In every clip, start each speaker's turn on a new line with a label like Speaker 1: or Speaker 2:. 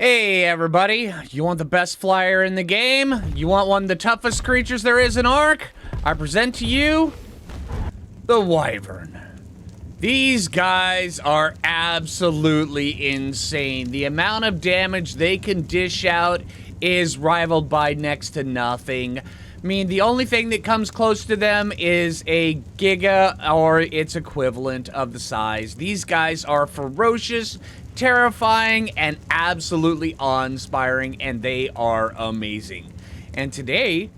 Speaker 1: Hey everybody, you want the best flyer in the game? You want one of the toughest creatures there is in Ark? I present to you the Wyvern. These guys are absolutely insane. The amount of damage they can dish out is rivaled by next to nothing. I mean, the only thing that comes close to them is a Giga or its equivalent of the size. These guys are ferocious, terrifying, and absolutely awe-inspiring, and they are amazing. And today,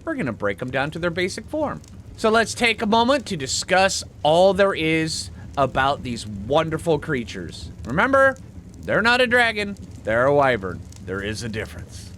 Speaker 1: we're gonna break them down to their basic form. So let's take a moment to discuss all there is about these wonderful creatures. Remember, they're not a dragon, they're a wyvern. There is a difference.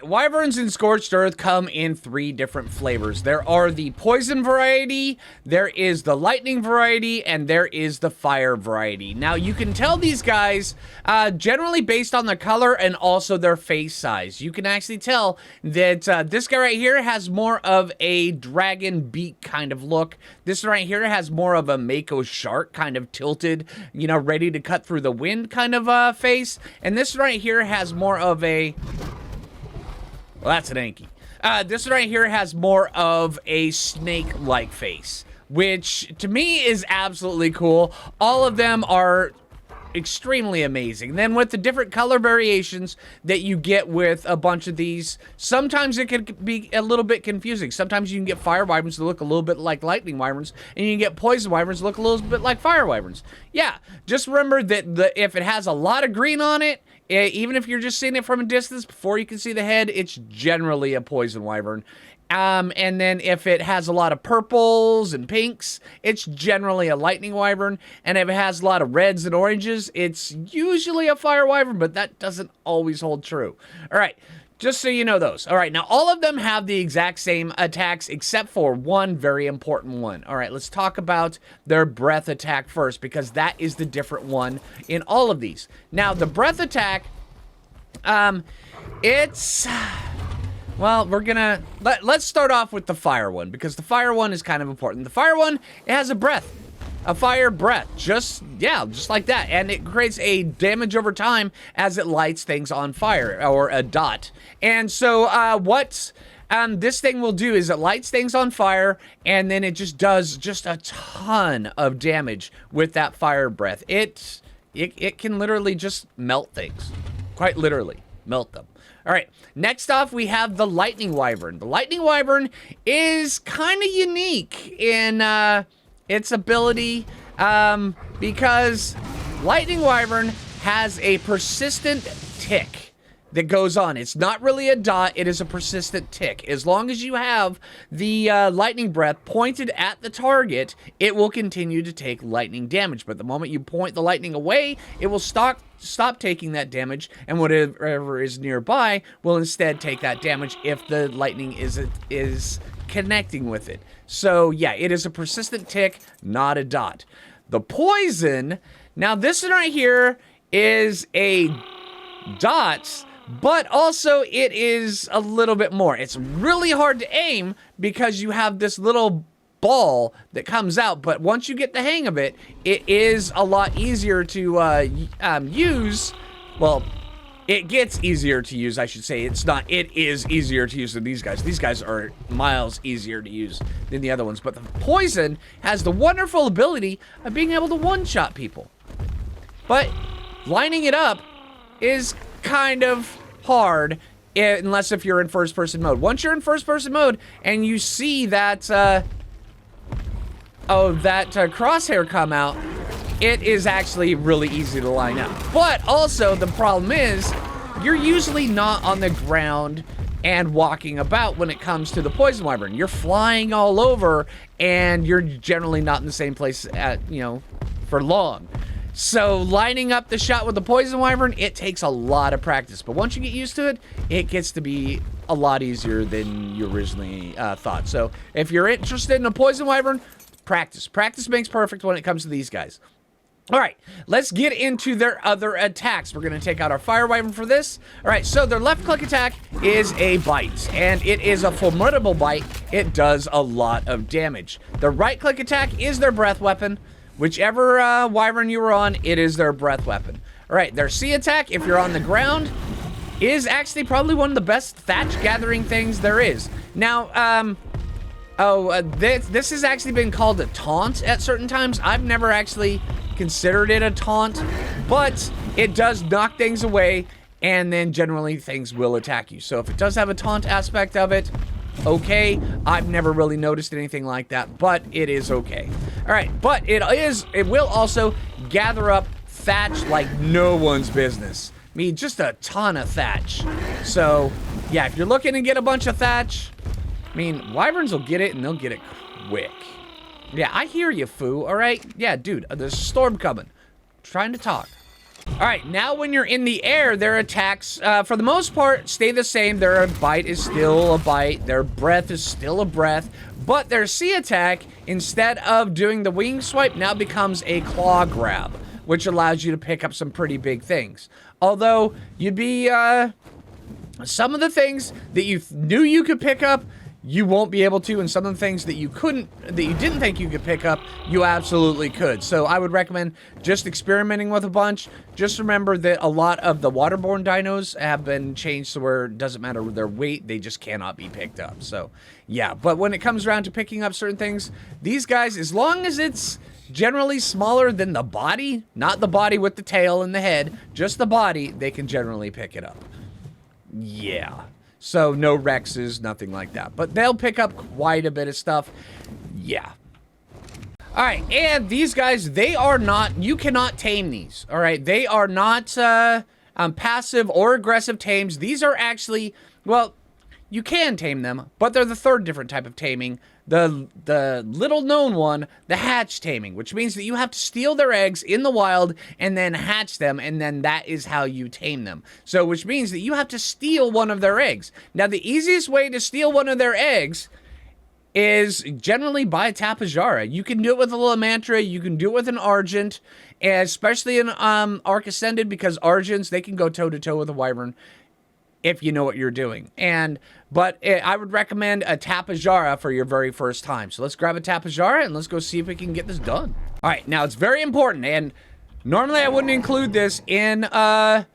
Speaker 1: Wyverns in Scorched Earth come in 3 different flavors. There are the poison variety, there is the lightning variety, and there is the fire variety. Now, you can tell these guys generally based on their color and also their face size. You can actually tell that this guy right here has more of a dragon beak kind of look. This right here has more of a Mako shark kind of tilted, you know, ready to cut through the wind kind of face. And this right here has more of a... well, that's an Anki. This right here has more of a snake-like face, which to me is absolutely cool. All of them are extremely amazing. Then with the different color variations that you get with a bunch of these, sometimes it can be a little bit confusing. Sometimes you can get fire wyverns that look a little bit like lightning wyverns, and you can get poison wyverns that look a little bit like fire wyverns. Yeah, just remember that if it has a lot of green on it, even if you're just seeing it from a distance before you can see the head, it's generally a poison wyvern. And then if it has a lot of purples and pinks, it's generally a lightning wyvern. And if it has a lot of reds and oranges, it's usually a fire wyvern, but that doesn't always hold true. All right, just so you know those. All right, now all of them have the exact same attacks except for one very important one. All right, let's talk about their breath attack first, because that is the different one in all of these. Now, the breath attack, it's... well, we're gonna... let's start off with the fire one, because the fire one is kind of important. The fire one, it has a breath. A fire breath, just like that. And it creates a damage over time as it lights things on fire, or a dot. And so what this thing will do is it lights things on fire, and then it just does just a ton of damage with that fire breath. It can literally just melt things. Quite literally, melt them. All right, next off, we have the lightning wyvern. The lightning wyvern is kind of unique in... its ability, because lightning wyvern has a persistent tick that goes on. It's not really a dot, it is a persistent tick. As long as you have the lightning breath pointed at the target, it will continue to take lightning damage. But the moment you point the lightning away, it will stop taking that damage, and whatever is nearby will instead take that damage if the lightning is connecting with it. So yeah, it is a persistent tick, not a dot. The poison, now this one right here is a dot, but also it is a little bit more. It's really hard to aim because you have this little ball that comes out, but once you get the hang of it, it is a lot easier to use. Well, it gets easier to use, I should say. It's not, it is easier to use than these guys. These guys are miles easier to use than the other ones. But the poison has the wonderful ability of being able to one-shot people. But lining it up is kind of hard, unless if you're in first-person mode. Once you're in first-person mode and you see that, crosshair come out, it is actually really easy to line up. But also, the problem is, you're usually not on the ground and walking about when it comes to the poison wyvern. You're flying all over, and you're generally not in the same place for long. So lining up the shot with the poison wyvern, it takes a lot of practice. But once you get used to it, it gets to be a lot easier than you originally thought. So if you're interested in a poison wyvern, practice. Practice makes perfect when it comes to these guys. All right, let's get into their other attacks. We're going to take out our Fire Wyvern for this. All right, so their left-click attack is a bite, and it is a formidable bite. It does a lot of damage. The right-click attack is their breath weapon. Whichever Wyvern you were on, it is their breath weapon. All right, their C attack, if you're on the ground, is actually probably one of the best thatch gathering things there is. Now, this has actually been called a taunt at certain times. I've never actually considered it a taunt, but it does knock things away, and then generally things will attack you. So if it does have a taunt aspect of it, okay. I've never really noticed anything like that, but it is okay. All right, but it will also gather up thatch like no one's business. I mean, just a ton of thatch. So yeah, if you're looking to get a bunch of thatch, I mean, Wyverns will get it, and they'll get it quick. Yeah, I hear you, Phoo, all right? Yeah, dude, there's a storm coming. I'm trying to talk. All right, now when you're in the air, their attacks, for the most part, stay the same. Their bite is still a bite. Their breath is still a breath. But their C attack, instead of doing the wing swipe, now becomes a claw grab, which allows you to pick up some pretty big things. Although, you'd be, some of the things that you knew you could pick up, you won't be able to, and some of the things that you didn't think you could pick up, you absolutely could. So I would recommend just experimenting with a bunch. Just remember that a lot of the waterborne dinos have been changed to where it doesn't matter their weight, they just cannot be picked up. So yeah, but when it comes around to picking up certain things, these guys, as long as it's generally smaller than the body, not the body with the tail and the head, just the body, they can generally pick it up. Yeah. So no Rexes, nothing like that. But they'll pick up quite a bit of stuff. Yeah. All right, and these guys, they are not, you cannot tame these. All right, they are not passive or aggressive tames. These are actually, well, you can tame them, but they're the third different type of taming. The little known one, the hatch taming, which means that you have to steal their eggs in the wild and then hatch them, and then that is how you tame them. So, which means that you have to steal one of their eggs. Now, the easiest way to steal one of their eggs is generally by a Tapejara. You can do it with a little mantra, you can do it with an Argent, especially in Arc Ascended, because Argents, they can go toe-to-toe with a Wyvern if you know what you're doing. But I would recommend a Tapejara for your very first time. So let's grab a Tapejara and let's go see if we can get this done. All right, now it's very important, and normally I wouldn't include this in a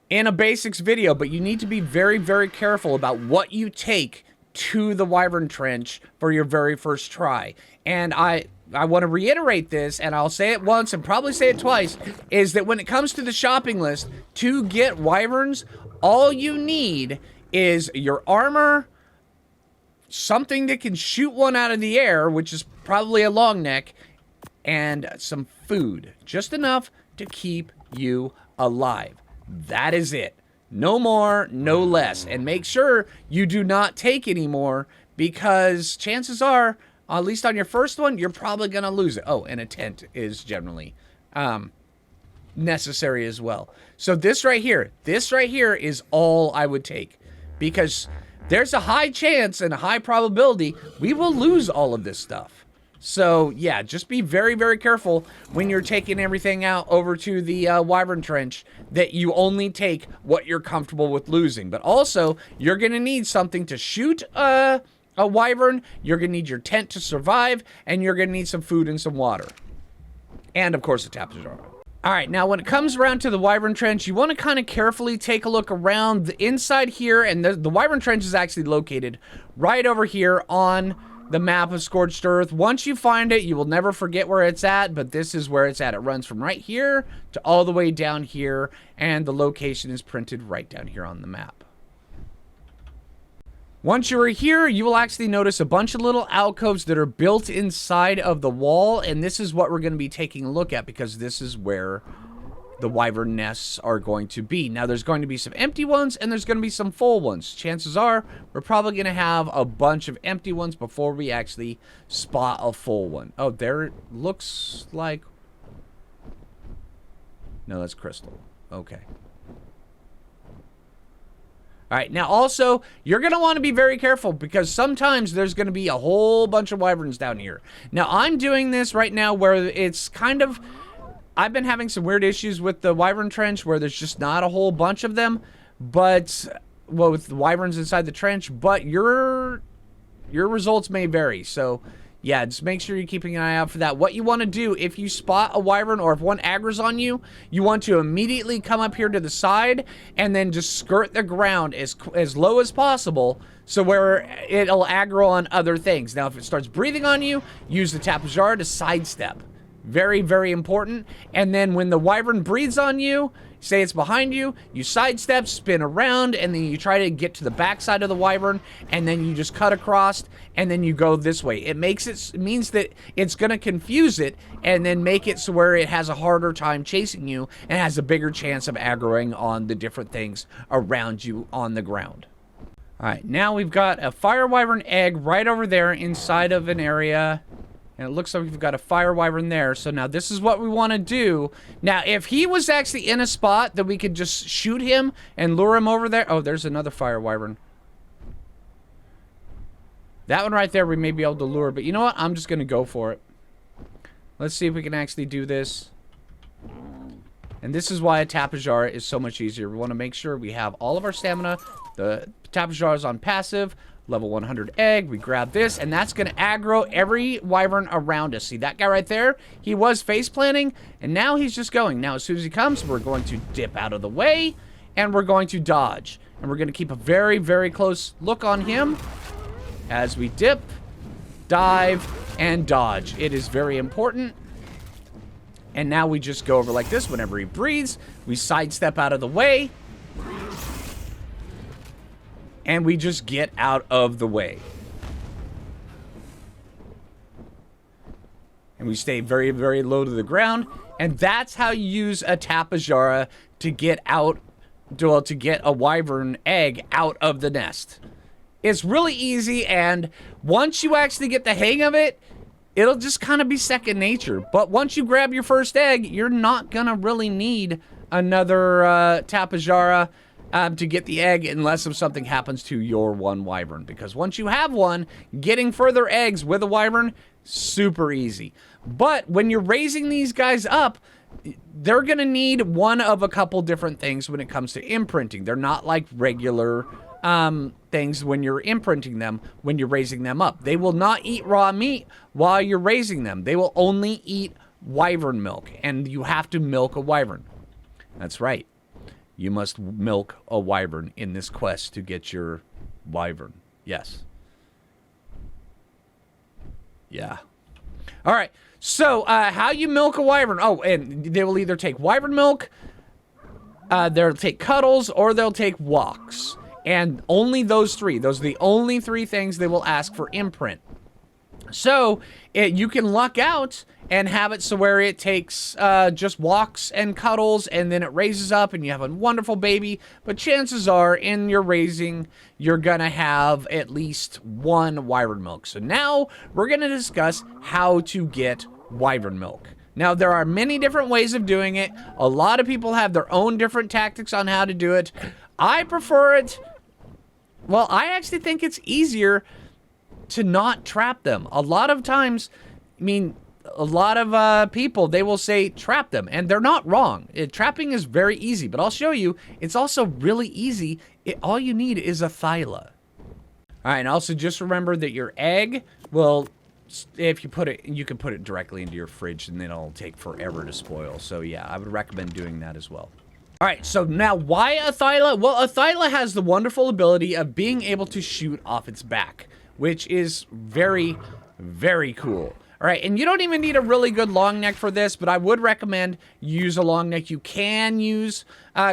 Speaker 1: basics video, but you need to be very, very careful about what you take to the Wyvern Trench for your very first try. And I want to reiterate this, and I'll say it once and probably say it twice, is that when it comes to the shopping list, to get Wyverns, all you need is your armor, something that can shoot one out of the air, which is probably a long neck, and some food. Just enough to keep you alive. That is it. No more, no less. And make sure you do not take any more, because chances are, at least on your first one, you're probably going to lose it. Oh, and a tent is generally necessary as well. So this right here is all I would take, because there's a high chance and a high probability we will lose all of this stuff. So yeah, just be very, very careful when you're taking everything out over to the Wyvern Trench that you only take what you're comfortable with losing. But also, you're going to need something to shoot a Wyvern, you're going to need your tent to survive, and you're going to need some food and some water. And of course, a Tapejara. All right, now when it comes around to the Wyvern Trench, you want to kind of carefully take a look around the inside here, and the Wyvern Trench is actually located right over here on the map of Scorched Earth. Once you find it, you will never forget where it's at, but this is where it's at. It runs from right here to all the way down here, and the location is printed right down here on the map. Once you're here, you will actually notice a bunch of little alcoves that are built inside of the wall, and this is what we're going to be taking a look at, because this is where the Wyvern nests are going to be. Now, there's going to be some empty ones, and there's going to be some full ones. Chances are, we're probably going to have a bunch of empty ones before we actually spot a full one. Oh, there it looks like... No, that's crystal. Okay. All right, now also, you're going to want to be very careful, because sometimes there's going to be a whole bunch of Wyverns down here. Now, I'm doing this right now where it's kind of I've been having some weird issues with the Wyvern Trench where there's just not a whole bunch of them, but, well, with the Wyverns inside the trench, but your results may vary. So, yeah, just make sure you're keeping an eye out for that. What you want to do, if you spot a Wyvern or if one aggro's on you, you want to immediately come up here to the side and then just skirt the ground as low as possible so where it'll aggro on other things. Now, if it starts breathing on you, use the Tapejara to sidestep. Very, very important. And then when the Wyvern breathes on you, say it's behind you, you sidestep, spin around, and then you try to get to the backside of the Wyvern, and then you just cut across, and then you go this way. It means that it's going to confuse it, and then make it so where it has a harder time chasing you, and has a bigger chance of aggroing on the different things around you on the ground. Alright, now we've got a Fire Wyvern egg right over there inside of an area. And it looks like we've got a Fire Wyvern there. So now this is what we want to do. Now, if he was actually in a spot that we could just shoot him and lure him over there. Oh, there's another Fire Wyvern. That one right there we may be able to lure. But you know what? I'm just going to go for it. Let's see if we can actually do this. And this is why a Tapejara is so much easier. We want to make sure we have all of our stamina. The Tapejara is on passive. Level 100 egg, we grab this, and that's going to aggro every Wyvern around us. See that guy right there? He was face planting, and now he's just going. Now, as soon as he comes, we're going to dip out of the way, and we're going to dodge. And we're going to keep a very, very close look on him as we dip, dive, and dodge. It is very important. And now we just go over like this. Whenever he breathes, we sidestep out of the way. And we just get out of the way. And we stay very, very low to the ground. And that's how you use a Tapejara to get out, well, to get a Wyvern egg out of the nest. It's really easy, and once you actually get the hang of it, it'll just kind of be second nature. But once you grab your first egg, you're not going to really need another Tapejara to get the egg unless if something happens to your one Wyvern. Because once you have one, getting further eggs with a Wyvern, super easy. But when you're raising these guys up, they're going to need one of a couple different things when it comes to imprinting. They're not like regular things when you're imprinting them, when you're raising them up. They will not eat raw meat while you're raising them. They will only eat Wyvern milk, and you have to milk a Wyvern. That's right. You must milk a Wyvern in this quest to get your Wyvern. Yes. Yeah. All right. So, how you milk a Wyvern? Oh, and they will either take Wyvern milk, they'll take cuddles, or they'll take walks. And only those three. Those are the only three things they will ask for imprint. So, you can luck out and have it so where it takes just walks and cuddles, and then it raises up and you have a wonderful baby. But chances are, in your raising, you're going to have at least one Wyvern milk. So now we're going to discuss how to get Wyvern milk. Now, there are many different ways of doing it. A lot of people have their own different tactics on how to do it. I prefer it. Well, I actually think it's easier to not trap them. A lot of times, I mean, a lot of people, they will say trap them, and they're not wrong. Trapping is very easy, but I'll show you. It's also really easy. All you need is a Thyla. All right, and also just remember that your egg will, if you put it, you can put it directly into your fridge, and then it'll take forever to spoil. So yeah, I would recommend doing that as well. All right, so now why a Thyla? Well, a Thyla has the wonderful ability of being able to shoot off its back, which is very, very cool. All right, and you don't even need a really good long neck for this, but I would recommend you use a long neck. You can use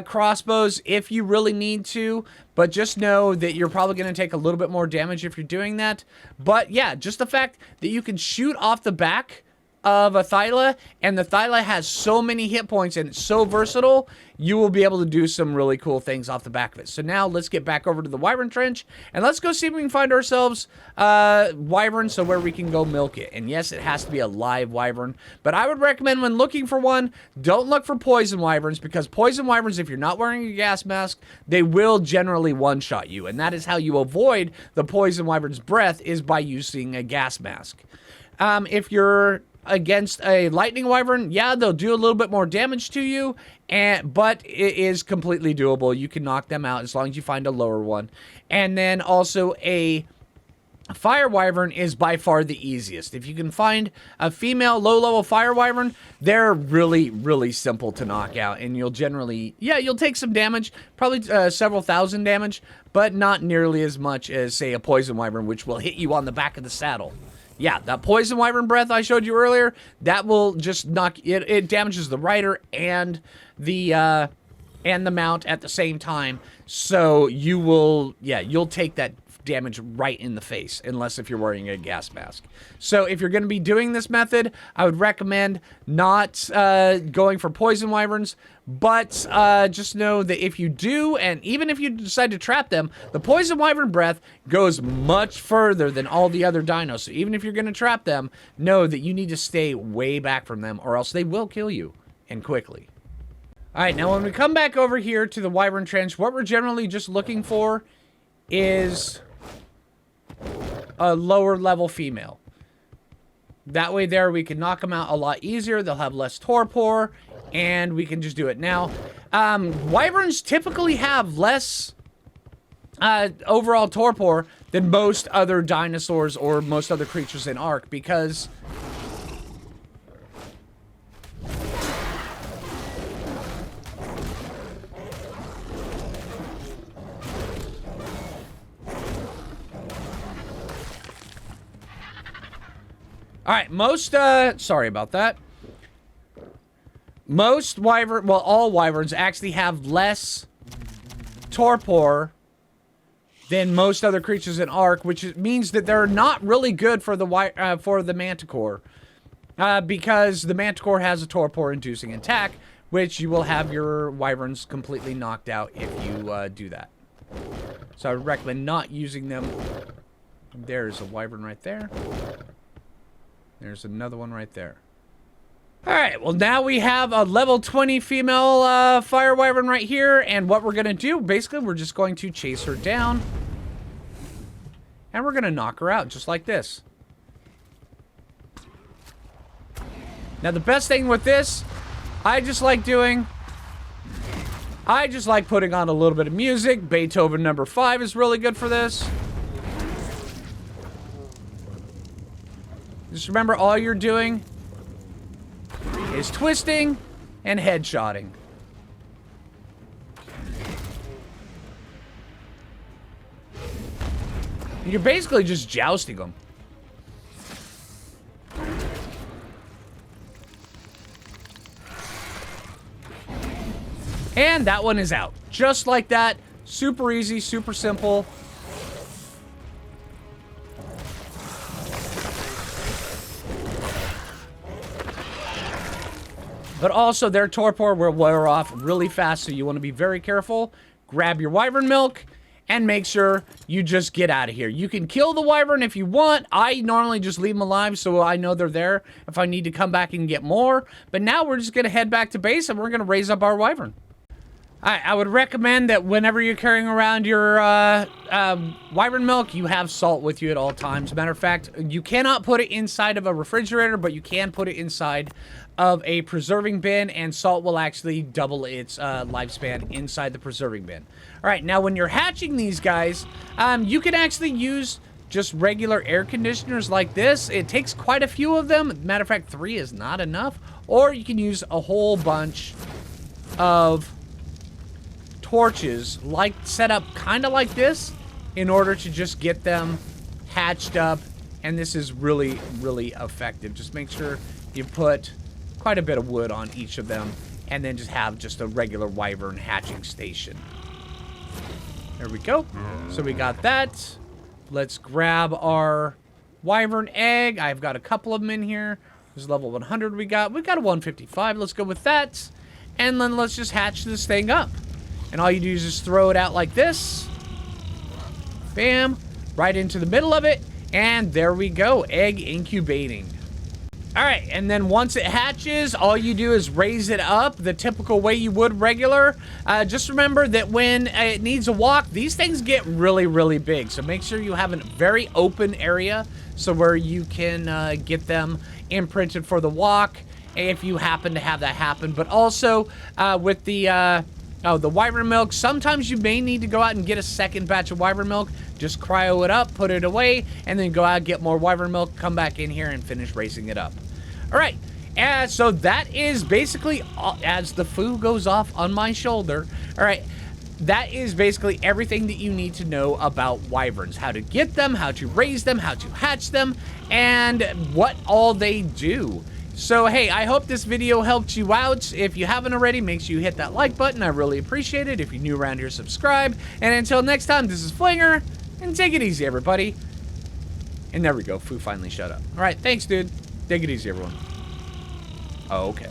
Speaker 1: crossbows if you really need to, but just know that you're probably going to take a little bit more damage if you're doing that. But yeah, just the fact that you can shoot off the back of a Thyla, and the Thyla has so many hit points and it's so versatile, you will be able to do some really cool things off the back of it. So now let's get back over to the Wyvern Trench, and let's go see if we can find ourselves Wyvern so where we can go milk it. And yes, it has to be a live Wyvern, but I would recommend when looking for one, don't look for poison Wyverns, because poison Wyverns, if you're not wearing a gas mask, they will generally one-shot you, and that is how you avoid the poison Wyvern's breath, is by using a gas mask. If you're against a lightning wyvern, yeah, they'll do a little bit more damage to you, but it is completely doable. You can knock them out as long as you find a lower one. And then also a fire wyvern is by far the easiest. If you can find a female low-level fire wyvern, they're really, really simple to knock out. And you'll generally, yeah, you'll take some damage, probably several thousand damage, but not nearly as much as, say, a poison wyvern, which will hit you on the back of the saddle. Yeah, that poison wyvern breath I showed you earlier, that will just knock, it damages the rider and the mount at the same time. So you will, yeah, you'll take that damage right in the face, unless if you're wearing a gas mask. So if you're going to be doing this method, I would recommend not going for poison wyverns, but just know that if you do, and even if you decide to trap them, the poison wyvern breath goes much further than all the other dinos. So even if you're going to trap them, know that you need to stay way back from them, or else they will kill you, and quickly. All right, now when we come back over here to the Wyvern Trench, what we're generally just looking for is a lower level female. That way there we can knock them out a lot easier. They'll have less torpor, and we can just do it. Now, wyverns typically have less overall torpor than most other dinosaurs or most other creatures in Ark, because all right, sorry about that. Most wyvern, well, all wyverns actually have less torpor than most other creatures in Ark, which means that they're not really good for the manticore, because the manticore has a torpor-inducing attack, which you will have your wyverns completely knocked out if you do that. So I would recommend not using them. There's a wyvern right there. There's another one right there. All right, well, now we have a level 20 female fire wyvern right here, and what we're going to do, basically, we're just going to chase her down, and we're going to knock her out, just like this. Now, the best thing with this, I just like putting on a little bit of music. Beethoven number 5 is really good for this. Just remember, all you're doing is twisting and headshotting. You're basically just jousting them. And that one is out. Just like that. Super easy, super simple. But also, their torpor will wear off really fast, so you want to be very careful. Grab your wyvern milk, and make sure you just get out of here. You can kill the wyvern if you want. I normally just leave them alive, so I know they're there if I need to come back and get more. But now we're just going to head back to base, and we're going to raise up our wyvern. I would recommend that whenever you're carrying around your wyvern milk, you have salt with you at all times. Matter of fact, you cannot put it inside of a refrigerator, but you can put it inside of a preserving bin, and salt will actually double its lifespan inside the preserving bin. All right, now when you're hatching these guys, you can actually use just regular air conditioners like this. It takes quite a few of them. Matter of fact, 3 is not enough. Or you can use a whole bunch of torches, like set up kind of like this, in order to just get them hatched up. And this is really, really effective. Just make sure you put quite a bit of wood on each of them, and then just have just a regular wyvern hatching station. There we go. So we got that. Let's grab our wyvern egg. I've got a couple of them in here. There's level 100 we got. We got a 155. Let's go with that. And then let's just hatch this thing up. And all you do is just throw it out like this. Bam. Right into the middle of it. And there we go. Egg incubating. All right, and then once it hatches, all you do is raise it up the typical way you would regular. Just remember that when it needs a walk, these things get really, really big. So make sure you have a very open area so where you can get them imprinted for the walk if you happen to have that happen. But also with the wyvern milk, sometimes you may need to go out and get a second batch of wyvern milk. Just cryo it up, put it away, and then go out and get more wyvern milk, come back in here and finish raising it up. All right, so that is basically, as the Phoo goes off on my shoulder, all right, that is basically everything that you need to know about wyverns. How to get them, how to raise them, how to hatch them, and what all they do. So, hey, I hope this video helped you out. If you haven't already, make sure you hit that like button. I really appreciate it. If you're new around here, subscribe. And until next time, this is Phlinger, and take it easy, everybody. And there we go. Phoo finally shut up. All right, thanks, dude. Take it easy, everyone. Oh, okay.